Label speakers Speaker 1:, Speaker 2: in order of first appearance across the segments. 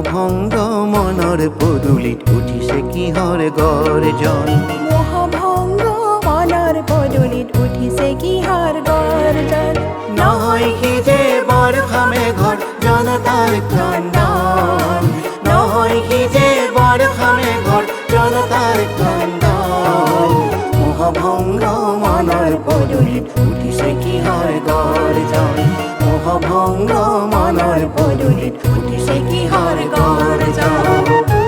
Speaker 1: মোহভঙ্গ মনৰ পদূলিত উঠিছে কিহৰ গৰ্জন
Speaker 2: মোহভঙ্গ মনৰ পদূলিত উঠিছে কিহৰ গৰ্জন
Speaker 1: নহয় সি যে বৰষা মেঘৰ জনতাৰ ক্ৰন্দন নহয় সি যে বৰষা মেঘৰ জনতাৰ ক্ৰন্দন মোহভঙ্গ মনৰ পদূলিত উঠিছে কিহৰ গৰ্জন মোহভঙ্গ মনৰ পদূলিত উঠিছে কিহৰ গৰ্জন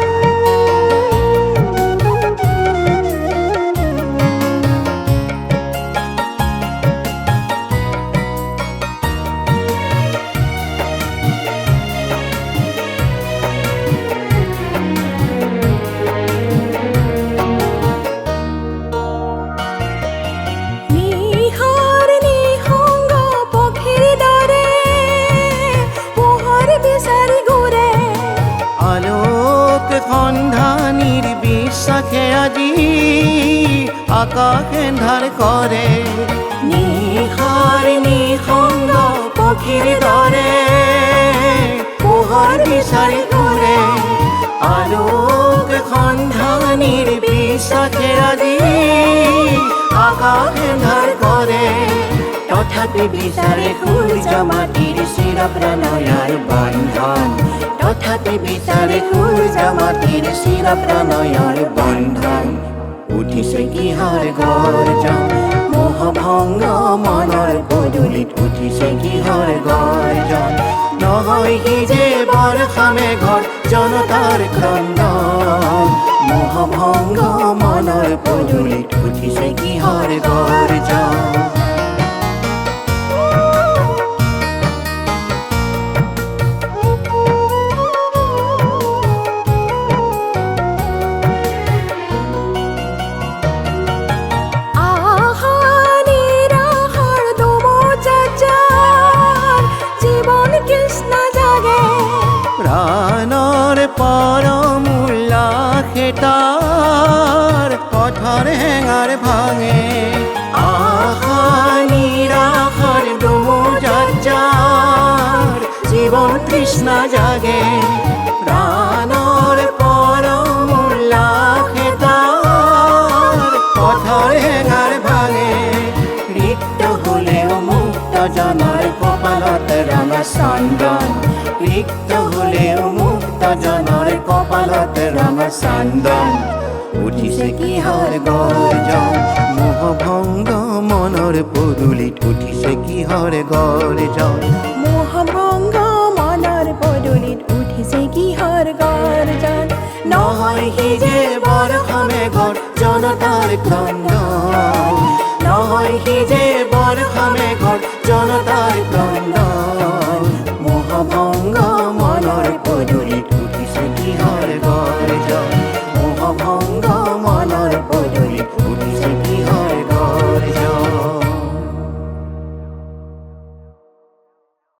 Speaker 1: সন্ধানীৰ বিশ্বাসে আজি আকাশ এন্ধাৰ কৰে নিশাৰ নিসংগ পক্ষীৰ দৰে পোহৰ বিচাৰি ঘূৰে আলোক সন্ধানীৰ বিশ্বাসে আজি আকাশ এন্ধাৰ কৰে তথাপি বিচাৰে সূৰ্য মাটিৰ চিৰ প্ৰণয়ৰ বন্ধন তথাপি বিচাৰে সূৰ্য মাটিৰ চিৰ প্ৰণয়ৰ বন্ধন উঠিছে কিহৰ গৰ্জন মোহভঙ্গ মনৰ পদূলিত উঠিছে কিহৰ গৰ্জন নহয় সি যে বৰষা মেঘৰ জনতাৰ ক্ৰন্দন মোহভঙ্গ মনৰ পদূলিত উঠিছে কিহৰ গৰ্জন প্ৰাণৰ পৰম উল্লাসে তাৰ পথৰ হেঙাৰ ভাঙে আশা নিৰাশাৰ দোমোজাজাৰ জীৱন তৃষ্ণা জাগে প্ৰাণৰ পৰম উল্লাসে তাৰ পথৰ হেঙাৰ ভাঙে ৰিক্ত হ'লেও মুক্ত জনৰ কপালত ৰঙা চন্দন ৰিক্ত হ'লেও মুক্ত জনৰ কপালত ৰঙা চন্দন উঠিছে কিহৰ গৰ্জন মোহভঙ্গ মনৰ পদূলিত উঠিছে কিহৰ গৰ্জন
Speaker 2: মোহভঙ্গ মনৰ পদূলিত উঠিছে কিহৰ গৰ্জন
Speaker 1: নহয় সি যে বৰষা মেঘৰ জনতাৰ ক্ৰন্দন নহয় সি যে বৰষা মেঘৰ জনতাৰ ক্ৰন্দন মোহভঙ্গ মনৰ পদূলিত উঠিছে কিহৰ গৰ্জন